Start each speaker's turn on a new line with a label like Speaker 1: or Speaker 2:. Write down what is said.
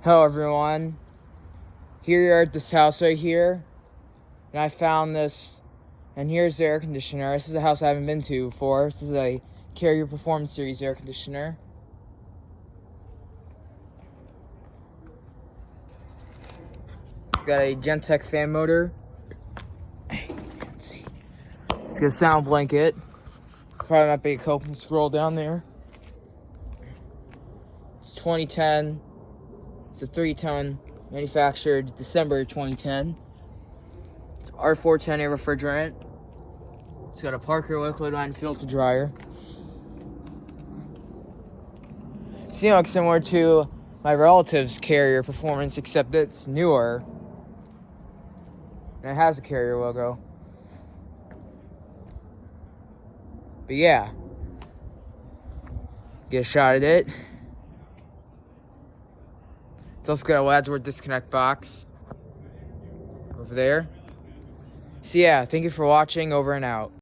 Speaker 1: Hello everyone, here we are at this house right here, and I found this, and here's the air conditioner. This is a house I haven't been to before. This is a Carrier Performance Series air conditioner. It's got a Gentech fan motor. Let's see. It's got a sound blanket. Probably might be a coping scroll down there. It's 2010. It's a 3-ton, manufactured December 2010. It's R410 air refrigerant. It's got a Parker liquid line filter dryer. Seems similar to my relative's Carrier Performance, except it's newer. And it has a Carrier logo. But yeah. Get a shot at it. It's also got a Wadsworth disconnect box over there. So yeah, thank you for watching. Over and out.